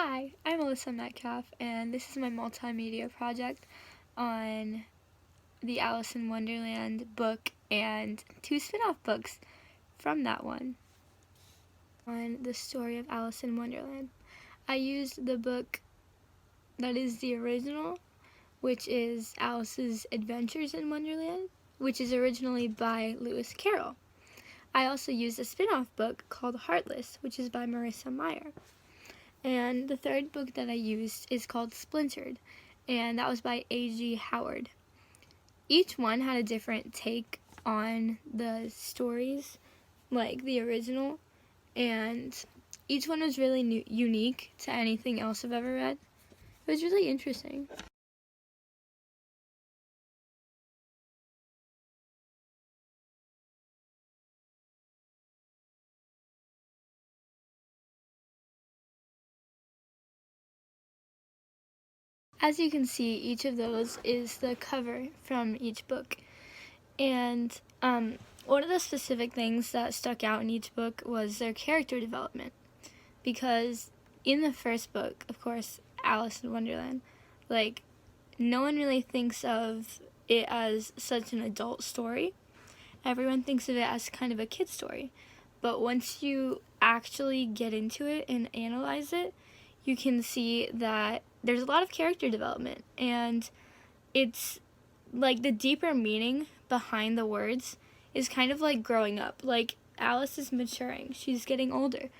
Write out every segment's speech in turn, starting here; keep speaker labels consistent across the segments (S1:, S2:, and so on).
S1: Hi, I'm Alyssa Metcalf, and this is my multimedia project on the Alice in Wonderland book and two spin-off books from that one on the story of Alice in Wonderland. I used the book that is the original, which is Alice's Adventures in Wonderland, which is originally by Lewis Carroll. I also used a spin-off book called Heartless, which is by Marissa Meyer. And the third book that I used is called Splintered, and that was by A.G. Howard. Each one had a different take on the stories, like the original, and each one was really unique to anything else I've ever read. It was really interesting. As you can see, each of those is the cover from each book. And one of the specific things that stuck out in each book was their character development. Because in the first book, of course, Alice in Wonderland, no one really thinks of it as such an adult story. Everyone thinks of it as kind of a kid story. But once you actually get into it and analyze it, you can see that there's a lot of character development, and it's like the deeper meaning behind the words is kind of like growing up. Like, Alice is maturing, she's getting older.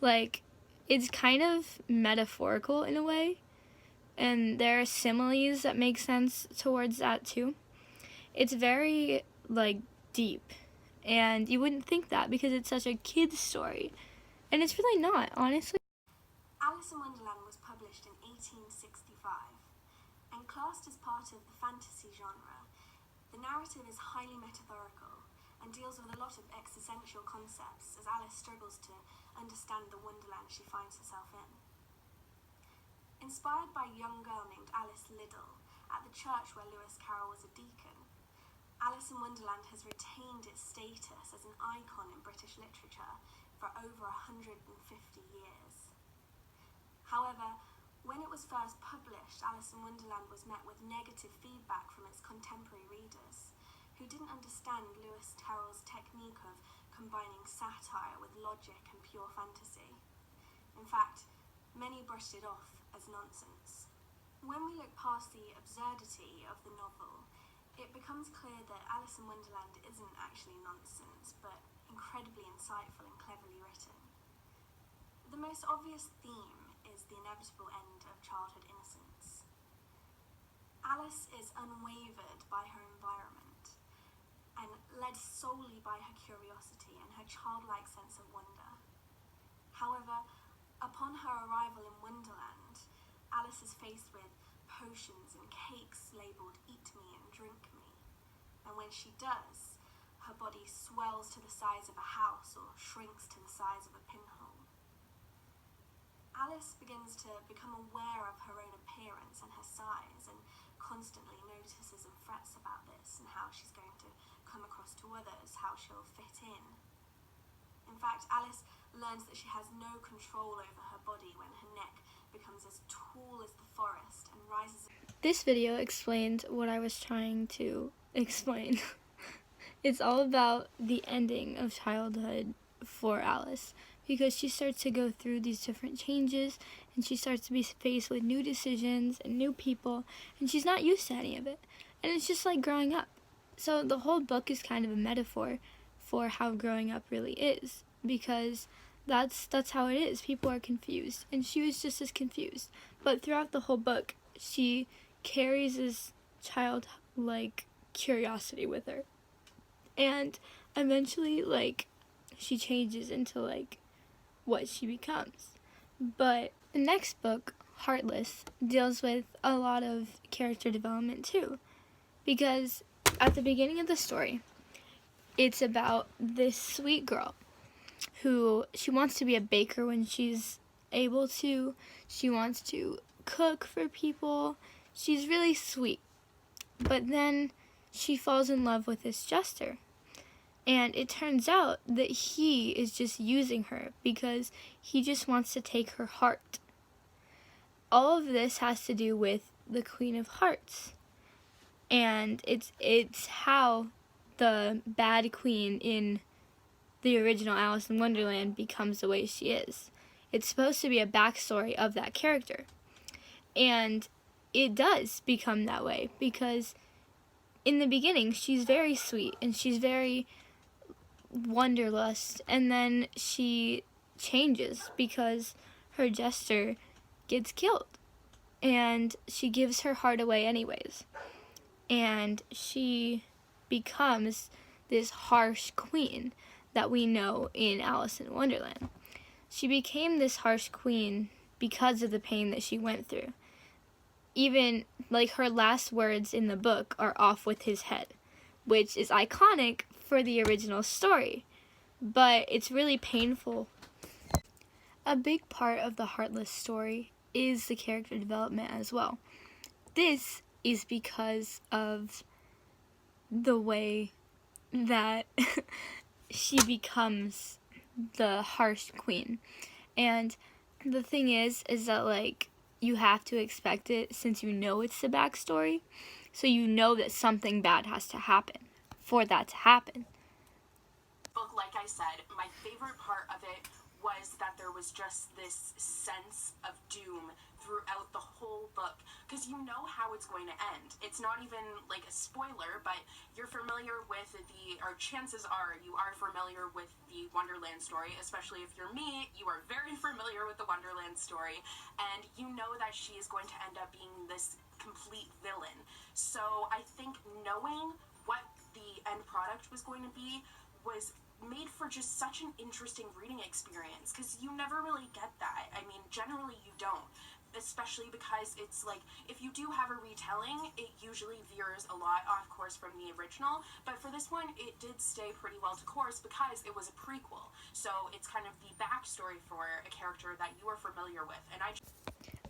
S1: It's kind of metaphorical in a way, and there are similes that make sense towards that too. It's very deep, and you wouldn't think that because it's such a kid's story, and it's really not, honestly.
S2: Alice in Wonderland was published in 1865 and classed as part of the fantasy genre. The narrative is highly metaphorical and deals with a lot of existential concepts as Alice struggles to understand the wonderland she finds herself in. Inspired by a young girl named Alice Liddell at the church where Lewis Carroll was a deacon, Alice in Wonderland has retained its status as an icon in British literature for over 150 years. However, when it was first published, Alice in Wonderland was met with negative feedback from its contemporary readers, who didn't understand Lewis Carroll's technique of combining satire with logic and pure fantasy. In fact, many brushed it off as nonsense. When we look past the absurdity of the novel, it becomes clear that Alice in Wonderland isn't actually nonsense, but incredibly insightful and cleverly written. The most obvious theme is the inevitable end of childhood innocence. Alice is unwavered by her environment and led solely by her curiosity and her childlike sense of wonder. However, upon her arrival in Wonderland, Alice is faced with potions and cakes labelled "eat me and drink me," and when she does, her body swells to the size of a house or shrinks to the size of a pinhole. Alice begins to become aware of her own appearance and her size, and constantly notices and frets about this and how she's going to come across to others, how she'll fit in. In fact, Alice learns that she has no control over her body when her neck becomes as tall as the forest and rises.
S1: This video explained what I was trying to explain. It's all about the ending of childhood for Alice, because she starts to go through these different changes, and she starts to be faced with new decisions and new people, and she's not used to any of it. And it's just like growing up. So the whole book is kind of a metaphor for how growing up really is, because that's how it is. People are confused, and she was just as confused. But throughout the whole book, she carries this childlike curiosity with her. And eventually, she changes into, what she becomes. But the next book, Heartless, deals with a lot of character development too. Because at the beginning of the story, it's about this sweet girl who, she wants to be a baker when she's able to. She wants to cook for people. She's really sweet. But then she falls in love with this jester. And it turns out that he is just using her because he just wants to take her heart. all of this has to do with the Queen of Hearts. And it's how the bad queen in the original Alice in Wonderland becomes the way she is. It's supposed to be a backstory of that character. And it does become that way because in the beginning she's very sweet and she's very wanderlust, and then she changes because her jester gets killed and she gives her heart away anyways. And she becomes this harsh queen that we know in Alice in Wonderland. She became this harsh queen because of the pain that she went through. Even, like, her last words in the book are "off with his head," which is iconic for the original story, but it's really painful. A big part of the Heartless story is the character development as well. This is because of the way that she becomes the harsh queen. And the thing is that, like, you have to expect it since you know it's the backstory. So you know that something bad has to happen for that to happen.
S3: Book, like I said, my favorite part of it was that there was just this sense of doom throughout the whole book, because you know how it's going to end. It's not even like a spoiler, but you're familiar with or chances are you are familiar with the Wonderland story, especially if you're me, you are very familiar with the Wonderland story, and you know that she is going to end up being this complete villain. So I think knowing what the end product was going to be was made for just such an interesting reading experience, because you never really get that. I mean, generally you don't, especially because it's like, if you do have a retelling, it usually veers a lot off course from the original, but for this one, it did stay pretty well to course because it was a prequel, so it's kind of the backstory for a character that you are familiar with. And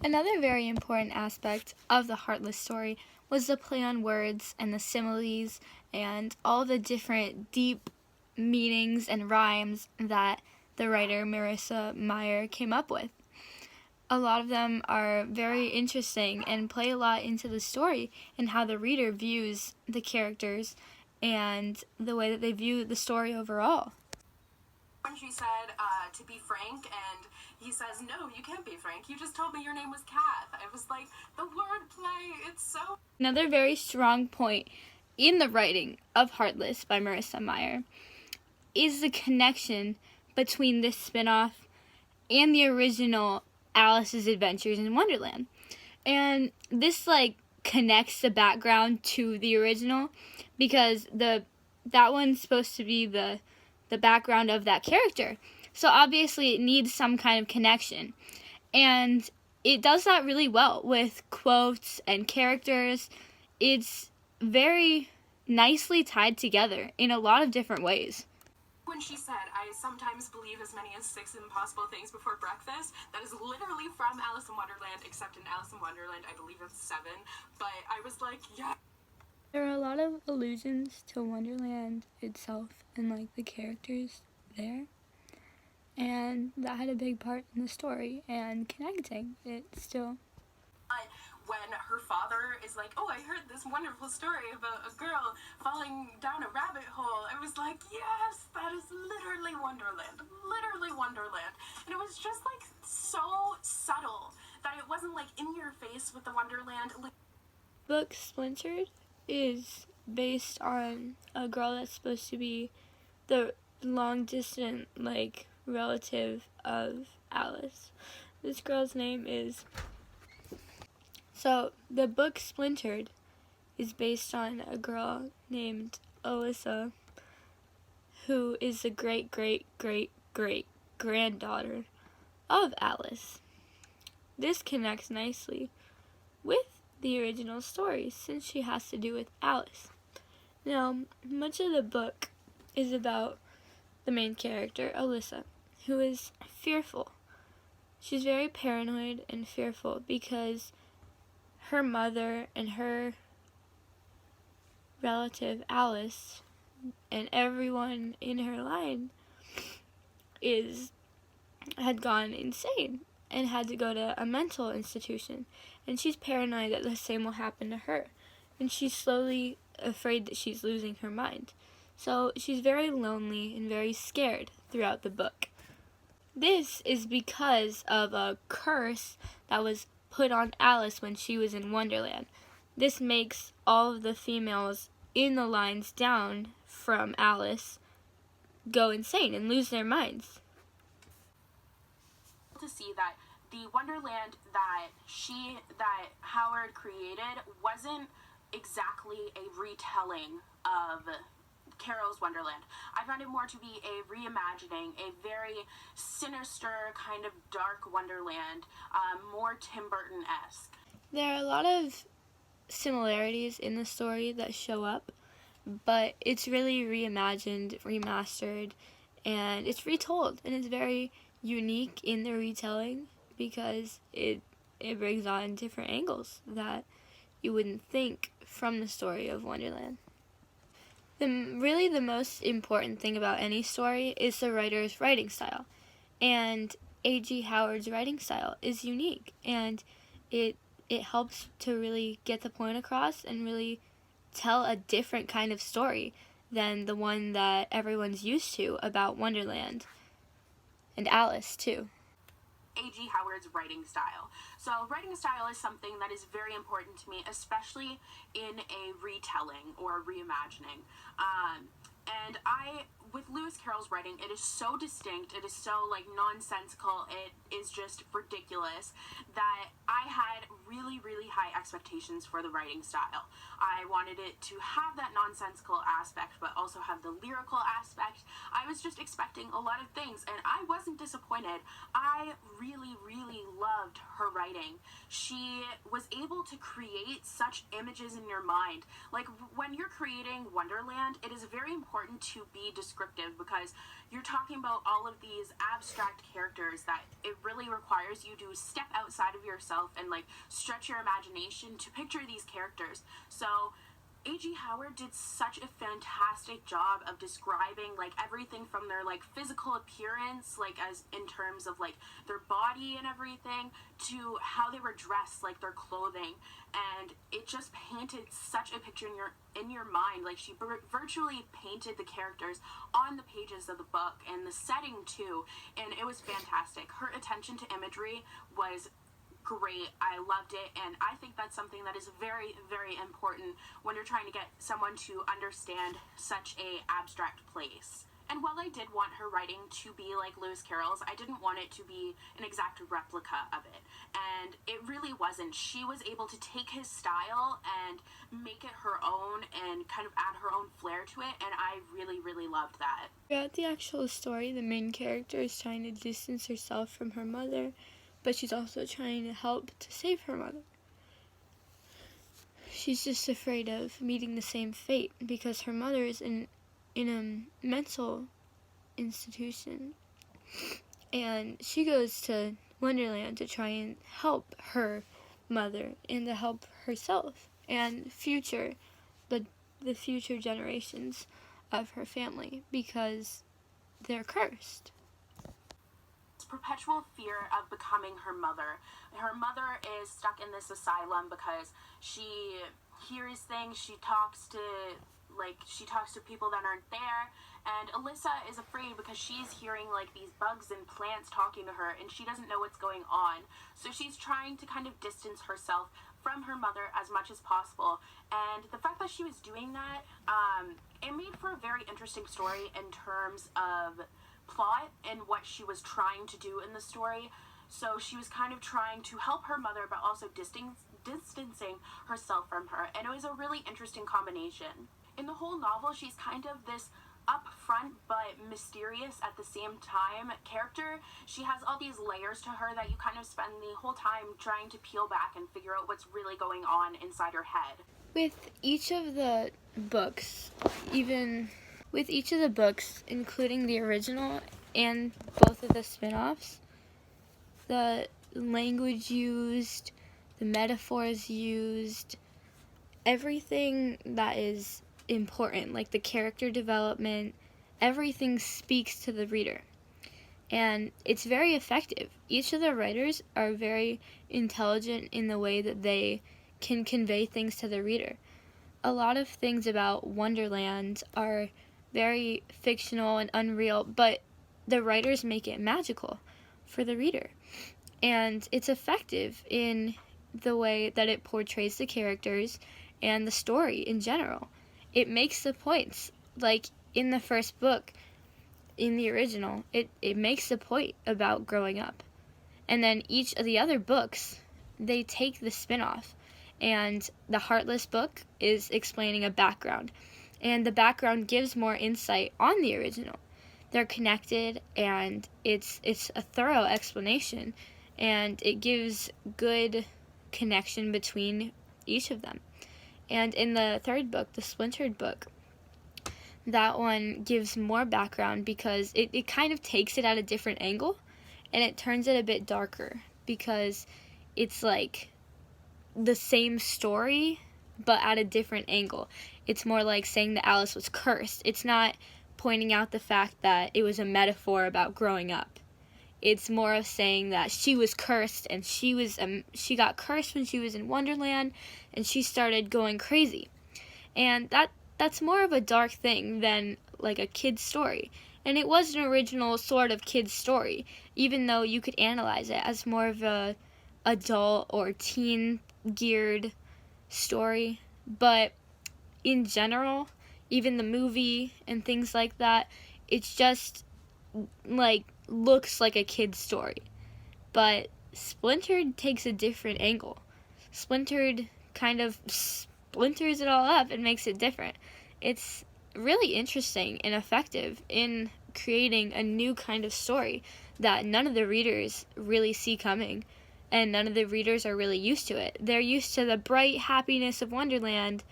S1: Another very important aspect of the Heartless story was the play on words and the similes and all the different deep meanings and rhymes that the writer Marissa Meyer came up with. A lot of them are very interesting and play a lot into the story and how the reader views the characters and the way that they view the story overall.
S3: When she said to be frank, and he says, "No, you can't be frank. You just told me your name was Kath." I was like, the wordplay, it's so...
S1: Another very strong point in the writing of Heartless by Marissa Meyer is the connection between this spinoff and the original Alice's Adventures in Wonderland. And this, like, connects the background to the original because that one's supposed to be the background of that character. So obviously it needs some kind of connection. And it does that really well with quotes and characters. It's very nicely tied together in a lot of different ways.
S3: When she said, "I sometimes believe as many as 6 impossible things before breakfast," that is literally from Alice in Wonderland, except in Alice in Wonderland, I believe it's 7. But I was like, yeah.
S1: There are a lot of allusions to Wonderland itself and, like, the characters there. And that had a big part in the story and connecting it still.
S3: When her father is like, "Oh, I heard this wonderful story about a girl falling down a rabbit hole," I was like, yes, that is literally Wonderland. Literally Wonderland. And it was just, like, so subtle that it wasn't, like, in your face with the Wonderland.
S1: Book Splintered is based on a girl that's supposed to be the long-distance, like, relative of Alice. This girl's name is... So, the book Splintered is based on a girl named Alyssa, who is the great-great-great-great-granddaughter of Alice. This connects nicely with the original story since she has to do with Alice. Now, much of the book is about the main character, Alyssa, who is fearful. She's very paranoid and fearful because her mother and her relative Alice and everyone in her line had gone insane, and had to go to a mental institution, and she's paranoid that the same will happen to her, and she's slowly afraid that she's losing her mind. So she's very lonely and very scared throughout the book. This is because of a curse that was put on Alice when she was in Wonderland. This makes all of the females in the lines down from Alice go insane and lose their minds.
S3: To see that the Wonderland that Howard created wasn't exactly a retelling of Carol's Wonderland. I found it more to be a reimagining, a very sinister, kind of dark Wonderland, more Tim Burton-esque.
S1: There are a lot of similarities in the story that show up, but it's really reimagined, remastered, and it's retold, and it's very unique in the retelling because it brings on different angles that you wouldn't think from the story of Wonderland. The most important thing about any story is the writer's writing style, and A.G. Howard's writing style is unique, and it helps to really get the point across and really tell a different kind of story than the one that everyone's used to about Wonderland. And Alice, too.
S3: A.G. Howard's writing style. So writing style is something that is very important to me, especially in a retelling or reimagining. And with Lewis Carroll's writing, it is so distinct, it is so nonsensical, it is just ridiculous that I had really, really high expectations for the writing style. I wanted it to have that nonsensical aspect, but also have the lyrical aspect. I was just expecting a lot of things, and I wasn't disappointed. I really, really loved her writing. She was able to create such images in your mind. Like, when you're creating Wonderland, it is very important to be descriptive because you're talking about all of these abstract characters that it really requires you to step outside of yourself and stretch your imagination to picture these characters. So A.G. Howard did such a fantastic job of describing everything from their physical appearance, as in terms of their body and everything, to how they were dressed, their clothing, and it just painted such a picture in your mind. She virtually painted the characters on the pages of the book and the setting too, and it was fantastic. Her attention to imagery was great. I loved it, and I think that's something that is very, very important when you're trying to get someone to understand such a abstract place. And while I did want her writing to be like Lewis Carroll's, I didn't want it to be an exact replica of it. And it really wasn't. She was able to take his style and make it her own and kind of add her own flair to it, and I really, really loved that.
S1: Throughout the actual story, the main character is trying to distance herself from her mother, but she's also trying to help to save her mother. She's just afraid of meeting the same fate because her mother is in a mental institution, and she goes to Wonderland to try and help her mother and to help herself and the future generations of her family because they're cursed.
S3: Perpetual fear of becoming her mother. Her mother is stuck in this asylum because she hears things, she talks to people that aren't there, and Alyssa is afraid because she's hearing these bugs and plants talking to her and she doesn't know what's going on. So she's trying to kind of distance herself from her mother as much as possible, and the fact that she was doing that, it made for a very interesting story in terms of plot and what she was trying to do in the story. So she was kind of trying to help her mother but also distancing herself from her, and it was a really interesting combination. In the whole novel, she's kind of this upfront but mysterious at the same time character. She has all these layers to her that you kind of spend the whole time trying to peel back and figure out what's really going on inside her head.
S1: With each of the books, including the original and both of the spin-offs, the language used, the metaphors used, everything that is important, like the character development, everything speaks to the reader. and it's very effective. Each of the writers are very intelligent in the way that they can convey things to the reader. A lot of things about Wonderland are very fictional and unreal, but the writers make it magical for the reader. And it's effective in the way that it portrays the characters and the story in general. It makes the points. Like in the first book, in the original, it makes the point about growing up. And then each of the other books, they take the spinoff. And the Heartless book is explaining a background. And the background gives more insight on the original. They're connected, and it's a thorough explanation, and it gives good connection between each of them. And in the third book, the Splintered book, that one gives more background because it kind of takes it at a different angle, and it turns it a bit darker because it's like the same story but at a different angle. It's more like saying that Alice was cursed. It's not pointing out the fact that it was a metaphor about growing up. It's more of saying that she was cursed, and she got cursed when she was in Wonderland, and she started going crazy. And that's more of a dark thing than like a kid's story. And it was an original sort of kid's story, even though you could analyze it as more of a adult or teen geared story. But in general, even the movie and things like that, it's just like looks like a kid's story. But Splintered takes a different angle. Splintered kind of splinters it all up and makes it different. It's really interesting and effective in creating a new kind of story that none of the readers really see coming, and none of the readers are really used to it. They're used to the bright happiness of Wonderland,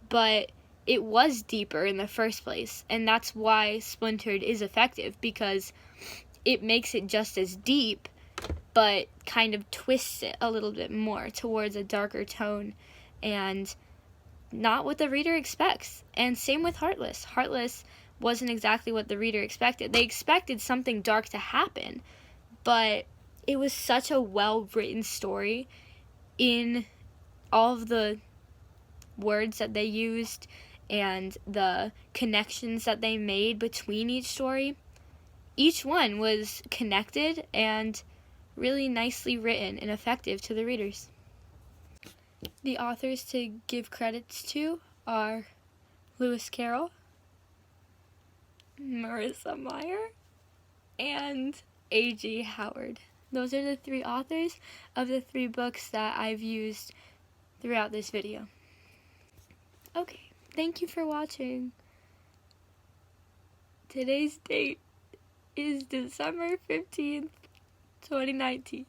S1: but it was deeper in the first place, and that's why Splintered is effective, because it makes it just as deep, but kind of twists it a little bit more towards a darker tone, and not what the reader expects. And same with Heartless. Heartless wasn't exactly what the reader expected. They expected something dark to happen, but it was such a well-written story in all of the words that they used and the connections that they made between each story. Each one was connected and really nicely written and effective to the readers. The authors to give credits to are Lewis Carroll, Marissa Meyer, and A.G. Howard. Those are the three authors of the three books that I've used throughout this video. Okay, thank you for watching. Today's date is December 15th, 2019.